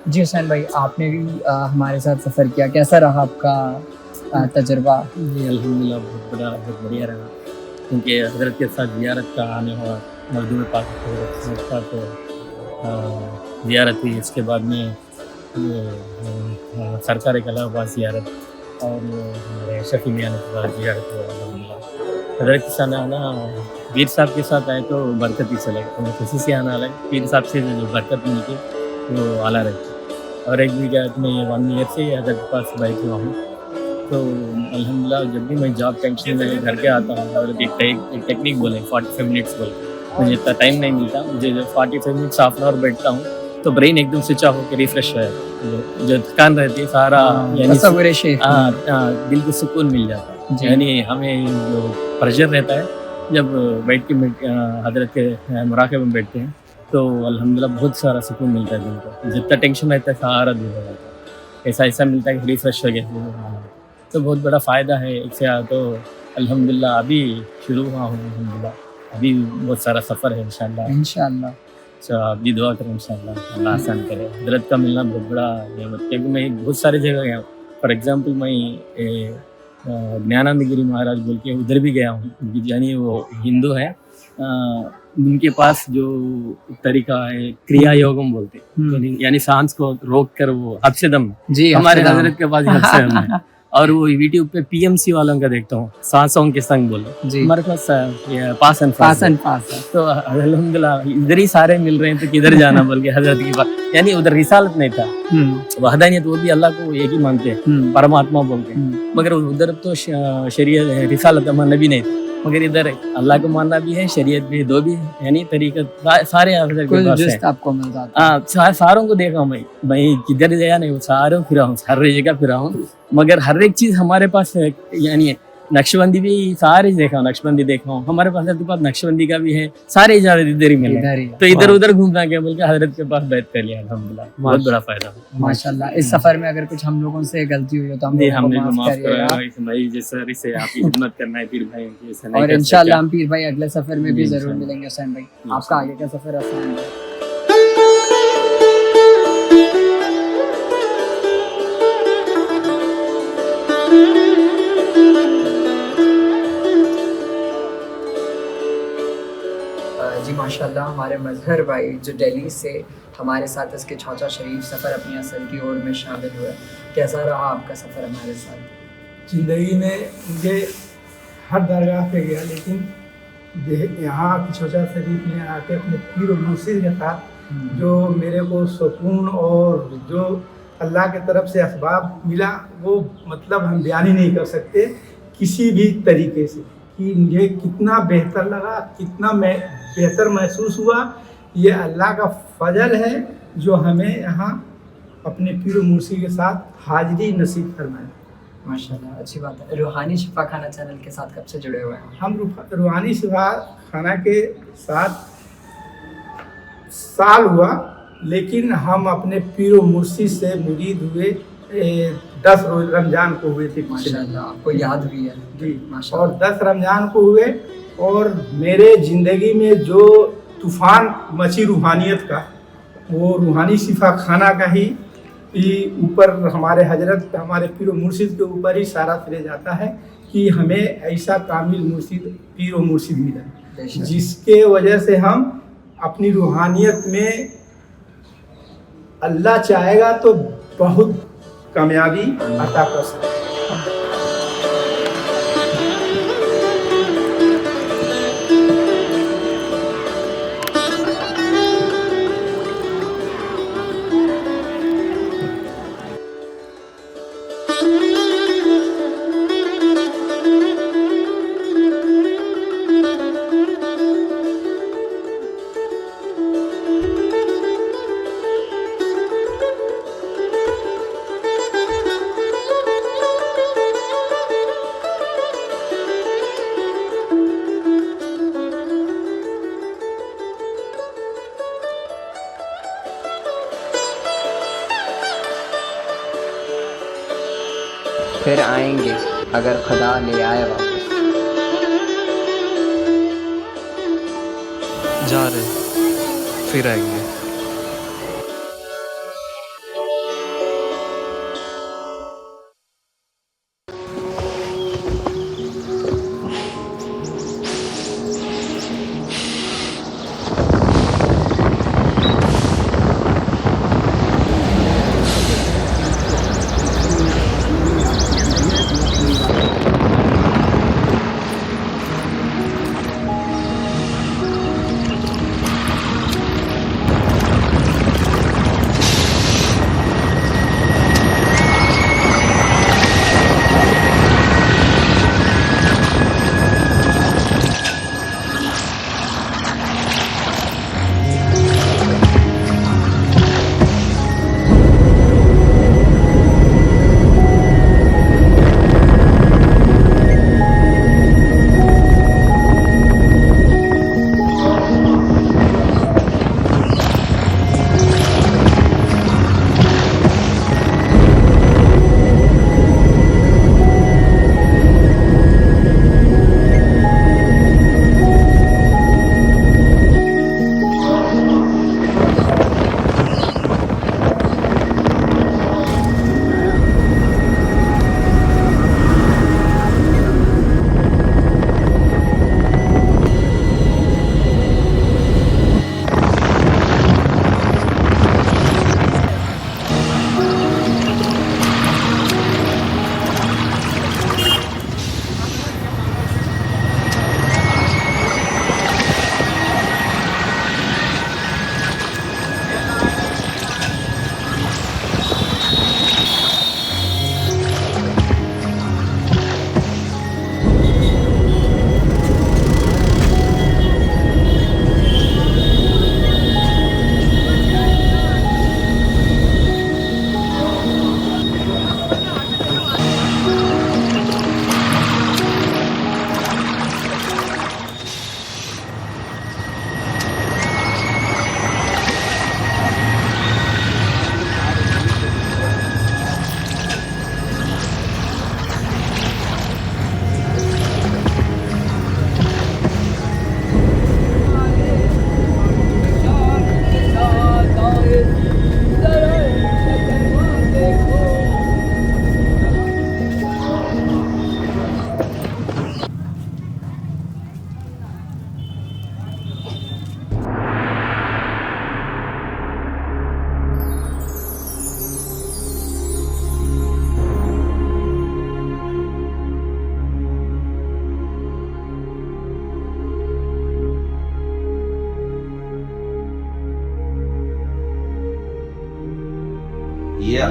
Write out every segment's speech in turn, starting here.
जी हुसैन भाई, आपने भी हमारे साथ सफ़र किया, कैसा रहा आपका तजुर्बा? जी, अल्हम्दुलिल्लाह बहुत बढ़िया रहा, क्योंकि हज़रत के साथ ज़ियारत का आने हुआ, मखदूम पाक हज़रत के साथ ज़ियारत हुई। इसके बाद में ये सरकार के अलावा ज़ियारत और हमारे शफ़ी मियाँ के साथ ज़ियारत हुआ अल्हम्दुलिल्लाह। हज़रत के साथ आना पीर साहब के साथ आए तो बरकत ही चले, तो किसी से आना अलग, पीर साहब से जो बरकत मिलती वो आला रहती। और एक भी क्या मैं 1 ईयर से हज़रत के पास बैठ हुआ हूँ। तो अल्हम्दुलिल्लाह जब भी मैं जॉब टेंशन में घर के आता हूँ और एक टेक्निक बोले 45 मिनट्स बोले, मुझे इतना टाइम नहीं मिलता, मुझे जब 45 मिनट्स हाफ एन आवर बैठता हूँ तो ब्रेन एकदम स्विच ऑफ होकर रिफ्रेश हो जाता है। जो थकान रहती है सारा यानी तसव्वुर शेख दिल को सुकून मिल जाता है। जी। यानी हमें जो प्रेशर रहता है जब बैठ के हज़रत के मुराक़बे में बैठते हैं तो अल्हम्दुलिल्लाह बहुत सारा सुकून मिलता है दिल को। जितना टेंशन रहता है सारा दूर हो जाता है। ऐसा मिलता है कि रिफ्रेश हो गया। तो बहुत बड़ा फ़ायदा है इससे। तो अल्हम्दुलिल्लाह अभी शुरू हुआ हूँ अल्हम्दुलिल्लाह, अभी बहुत सारा सफ़र है इंशाअल्लाह। इंशाअल्लाह। अच्छा आप भी दुआ करें इंशाअल्लाह, अल्लाह आसान करे। हज़रत का मिलना बहुत बड़ा नेमत, क्योंकि मैं बहुत सारी जगह गया हूँ। फॉर एग्ज़ाम्पल मैं ज्ञानानंद गिरी महाराज बोल के उधर भी गया हूँ, यानी वो हिंदू है। उनके पास जो तरीका है क्रिया योगम बोलते हैं, यानी सांस को रोक कर वो हब्से-दम, जी, हमारे हज़रत के पास हब्से-दम है। और वो यूट्यूब पे पीएमसी वालों का देखता हूँ, सांसों के संग बोले जी। हमारे पास ये पास एंड पास एंड पास है। तो अल्हम्दुलिल्लाह इधर ही सारे मिल रहे हैं तो किधर जाना बोल के हज़रत के पास, यानी उधर रिसालत नहीं था, वहदानियत, वो भी अल्लाह को एक ही मानते हैं, परमात्मा बोलते हैं। मगर उधर तो शरीयत है, रिसालत हमारा नबी नहीं था, मगर इधर अल्लाह को मानना भी है, शरीयत भी दो भी है, यानी तरीका सारे हज़रत के पास है। आपको मिल जाता है। सारों को देखा मैं किधर गया नहीं, वो सारों फिरा हूँ, हर जगह फिरा हूँ, मगर हर एक चीज़ हमारे पास है। यानी नक्शबंदी भी सारे देखा, नक्शबंदी देखा हूँ, हमारे पास हज़रत के पास नक्शबंदी का भी है, सारे इजाज़त इधर ही मिले, तो इधर उधर घूमना क्या बोल के हज़रत के पास बैठ कर लिया अल्हम्दुलिल्लाह, बहुत बड़ा फ़ायदा माशाल्लाह। इस सफ़र में अगर कुछ हम लोगों से गलती हुई हो तो हमने को माफ़ करेगा भाई, जैसे आपकी खिदमत करना है पीर भाई, और इंशाअल्लाह हम पीर भाई अगले सफ़र में भी ज़रूर मिलेंगे। हुसैन भाई, आपका आगे का सफ़र आसान हो। जी माशाल्लाह, हमारे मज़हर भाई जो दिल्ली से हमारे साथ इसके चौथा शरीफ सफ़र अपनी असल की ओर में शामिल हुए, कैसा रहा आपका सफ़र हमारे साथ? ज़िंदगी में मुझे हर दरगाह पे गया, लेकिन यहाँ की चौथा शरीफ में आके अपने पीर और मुर्शिद के साथ जो मेरे को सुकून और जो अल्लाह के तरफ से असबाब मिला, वो मतलब हम बयान ही नहीं कर सकते किसी भी तरीके से, कि मुझे कितना बेहतर लगा, कितना बेहतर महसूस हुआ। ये अल्लाह का फजल है जो हमें यहाँ अपने पीर और मुर्शिद के साथ हाज़िरी नसीब फरमाया। माशाल्लाह, अच्छी बात है। रूहानी शिफा खाना चैनल के साथ कब से जुड़े हुए हैं? हम रूहानी शिफा खाना के साथ साल हुआ, लेकिन हम अपने पीर और मुर्शिद से मुरीद हुए 10 रोज़ रमज़ान को हुए थे। माशाल्लाह, आपको याद भी है जी, माशाल्लाह। और 10 रमज़ान को हुए, और मेरे ज़िंदगी में जो तूफ़ान मची रूहानियत का, वो रूहानी शिफा खाना का ही ऊपर हमारे हजरत, हमारे पीर और मुर्शिद के ऊपर ही सारा श्रेय जाता है कि हमें ऐसा कामिल मुर्शिद, पीर और मुर्शिद मिला, जिसके वजह से हम अपनी रूहानियत में अल्लाह चाहेगा तो बहुत कामयाबी अता कर सकते हैं। फिर आएंगे अगर खुदा ले आए वापस। जा रहे फिर आएंगे।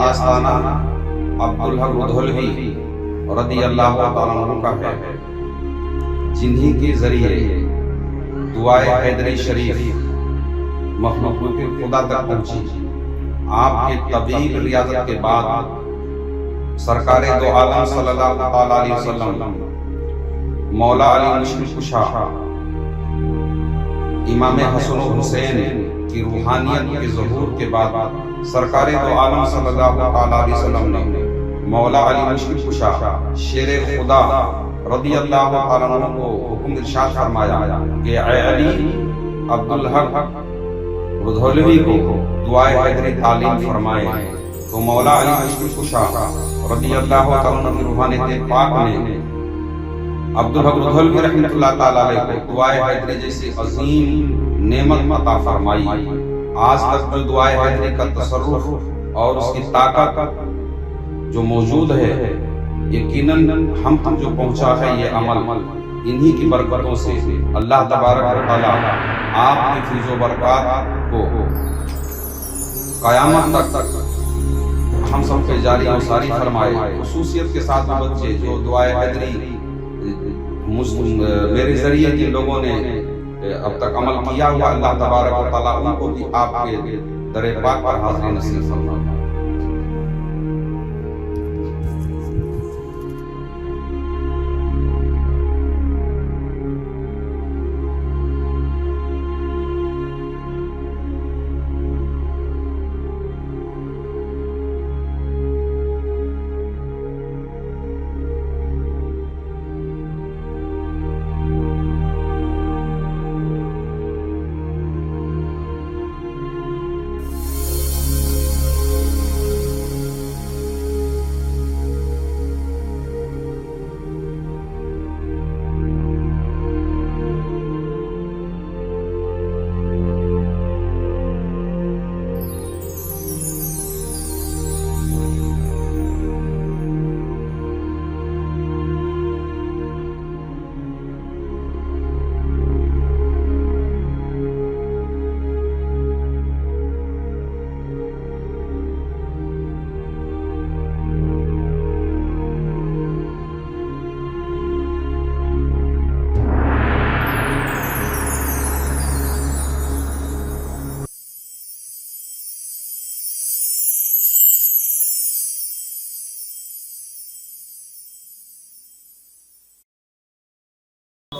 आस्ताना अब्दुल हक उधौलवी रदी अल्लाह तआला अन्हु का है, जिन्हीं के जरिए दुआए हैदरी शरीफ मखलूक खुदा तक पहुंची। आपके तबीब रियाजत के बाद सरकारे दो आलम सल्लल्लाहु अलैहि वसल्लम मौला अली मुश्किल कुशा इमाम हसन हुसैन की रूहानियत के ज़हूर के बाद सरकारे दो आलम सल्लल्लाहु अलैहि वसल्लम ने मौला अली मुश्किल कुशा शेर खुदा रदी अल्लाह तआला अन्हु को हुक्म इरशाद फरमाया कि ऐ अली अब्दुल हक उधौलवी को दुआए हैदरी तालीम फरमाए। तो मौला अली मुश्किल कुशा रदी अल्लाह तआला अन्हु की रूहानियत पाक ने अब्दुल हक उधौलवी रहमतुल्लाह तआला अलैहि को दुआए हैदरी जैसी अजीम नेमत अता फरमाई। आज तक जो दुआए हैदरी का तसर्रुफ और उसकी ताकत जो मौजूद है, यकीनन हम तक जो पहुंचा है ये अमल इन्हीं की बरकतों से। अल्लाह तबारक व तआला आपकी फैज़ो बरकत को क़यामत तक हम सब पे जारी और सारी फरमाए। खुसूसियत के साथ बच्चे जो दुआए हैदरी मेरे जरिए जिन लोगों ने अब तक अमल किया हुआ, अल्लाह तबारक व तआला उनको भी आपके दरे पाक पर हाज़िरी नसीब फरमाए।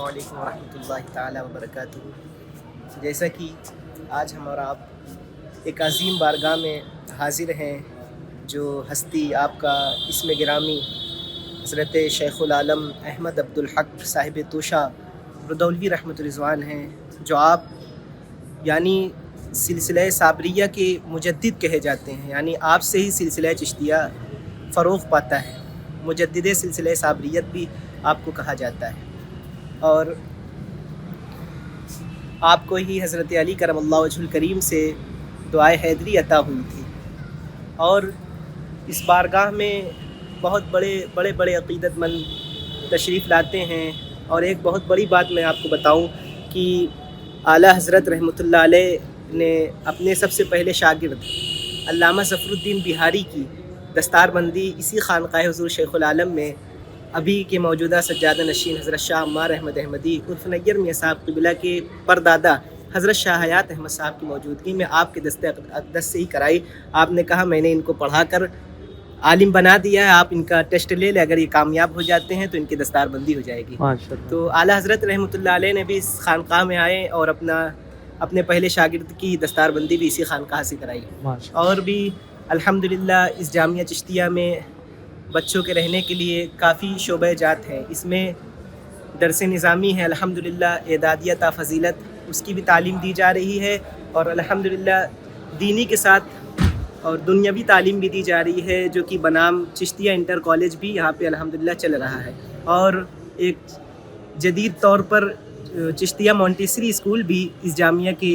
अस्सलामुअलैकुम वरहमतुल्लाहि ताला वबरकातुहू। जैसा कि आज हमारा आप एक अज़ीम बारगाह में हाज़िर हैं, जो हस्ती आपका इसमें गिरामी हज़रत शेखुल आलम अहमद अब्दुल हक साहिब तोशा रुदौलवी रहमतुल्लाह रिज़वान हैं, जो आप यानी सिलसिला साबरिया के मुजद्दिद कहे जाते हैं। यानी आपसे ही सिलसिला चिश्तिया फ़रोग़ पाता है। मुजद्दिद सिलसिला साबरियत भी आपको कहा जाता है। और आपको ही हज़रत अली करमल्लाहु वजहुल करीम से दुआए हैदरी अता हुई थी। और इस बारगाह में बहुत बड़े अक़ीदतमंद तशरीफ़ लाते हैं। और एक बहुत बड़ी बात मैं आपको बताऊं कि आला हज़रत रहमतुल्लाह अलैह ने अपने सबसे पहले शागिर्द अल्लामा ज़फ़रुद्दीन बिहारी की दस्तारबंदी इसी खानक़ाह हुज़ूर शेखुल आलम में अभी के मौजूदा सज्जादा नशीन हज़रत शाह अम्मार अहमद अहमदी उर्फ़ नय्यर मियाँ साहब क़िबला के परदादा हज़रत शाह हयात अहमद साहब की मौजूदगी में आपके दस्ते अक़दस से ही कराई। आपने कहा मैंने इनको पढ़ा कर आलिम बना दिया है, आप इनका टेस्ट ले लें, अगर ये कामयाब हो जाते हैं तो इनकी दस्तारबंदी हो जाएगी। तो आला हज़रत रहमतुल्लाह अलैह ने भी इस खानक़ाह में आए और अपने पहले शागिर्द की दस्तारबंदी भी इसी खानक़ाह से कराई। और भी अल्हम्दुलिल्लाह इस जामिया चिश्तिया में बच्चों के रहने के लिए काफ़ी शोबे जात हैं। इसमें दरस निज़ामी है अल्हम्दुलिल्लाह, एदादिया ता फ़ज़ीलत उसकी भी तालीम दी जा रही है। और अल्हम्दुलिल्लाह दीनी के साथ और दुनियावी तालीम भी दी जा रही है, जो कि बनाम चिश्तिया इंटर कॉलेज भी यहाँ पे अल्हम्दुलिल्लाह चल रहा है। और एक जदीद तौर पर चिश्तिया मोंटेसरी स्कूल भी इस जामिया के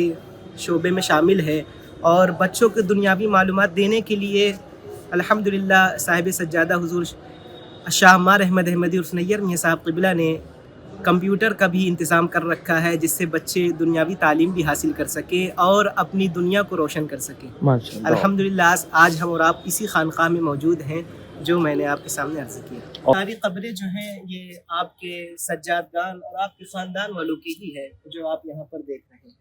शोबे में शामिल है। और बच्चों को दुनियावी मालूमात देने के लिए अल्हम्दुलिल्लाह साहिब सज्जादा हुज़ूर शाह अम्मार अहमद अहमदी उर्फ़ नय्यर मियाँ साहब क़िबला ने कंप्यूटर का भी इंतज़ाम कर रखा है, जिससे बच्चे दुनियावी तालीम भी हासिल कर सकें और अपनी दुनिया को रोशन कर सकें। माशाल्लाह। अल्हम्दुलिल्लाह आज हम और आप इसी खानक़ाह में मौजूद हैं जो मैंने आपके सामने अर्ज़ किया। सारी कब्रें जो हैं ये आपके सज्जादगान और आपके ख़ानदान वालों की ही है जो आप यहाँ पर देख रहे हैं।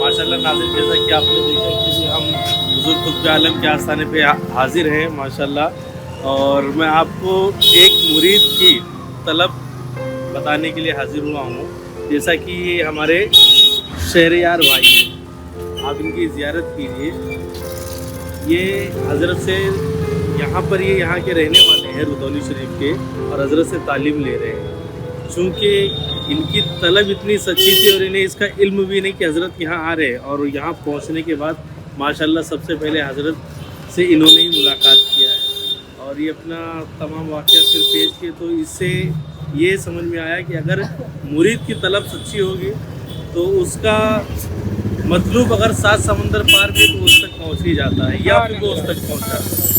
माशाल्लाह नाज़रीन, जैसा कि आपने देखा कि हम हुज़ूर क़ुत्ब आलम के आस्थाने पे हाजिर हैं माशाल्लाह। और मैं आपको एक मुरीद की तलब बताने के लिए हाजिर हुआ हूँ। जैसा कि ये हमारे शहरयार भाई हैं, आप इनकी ज़ियारत कीजिए। ये हज़रत से यहाँ पर ये यहाँ के रहने वाले हैं रुदौली शरीफ के, और हज़रत से तालीम ले रहे हैं। चूँकि इनकी तलब इतनी सच्ची थी और इन्हें इसका इल्म भी नहीं कि हज़रत यहाँ आ रहे हैं, और यहाँ पहुँचने के बाद माशाल्लाह सबसे पहले हज़रत से इन्होंने ही मुलाकात किया है और ये अपना तमाम वाक़या फिर पेश किए। तो इससे ये समझ में आया कि अगर मुरीद की तलब सच्ची होगी तो उसका मतलूब अगर 7 समंदर पार भी तो उस तक पहुँच ही जाता है या फिर वो उस तक पहुँचता है।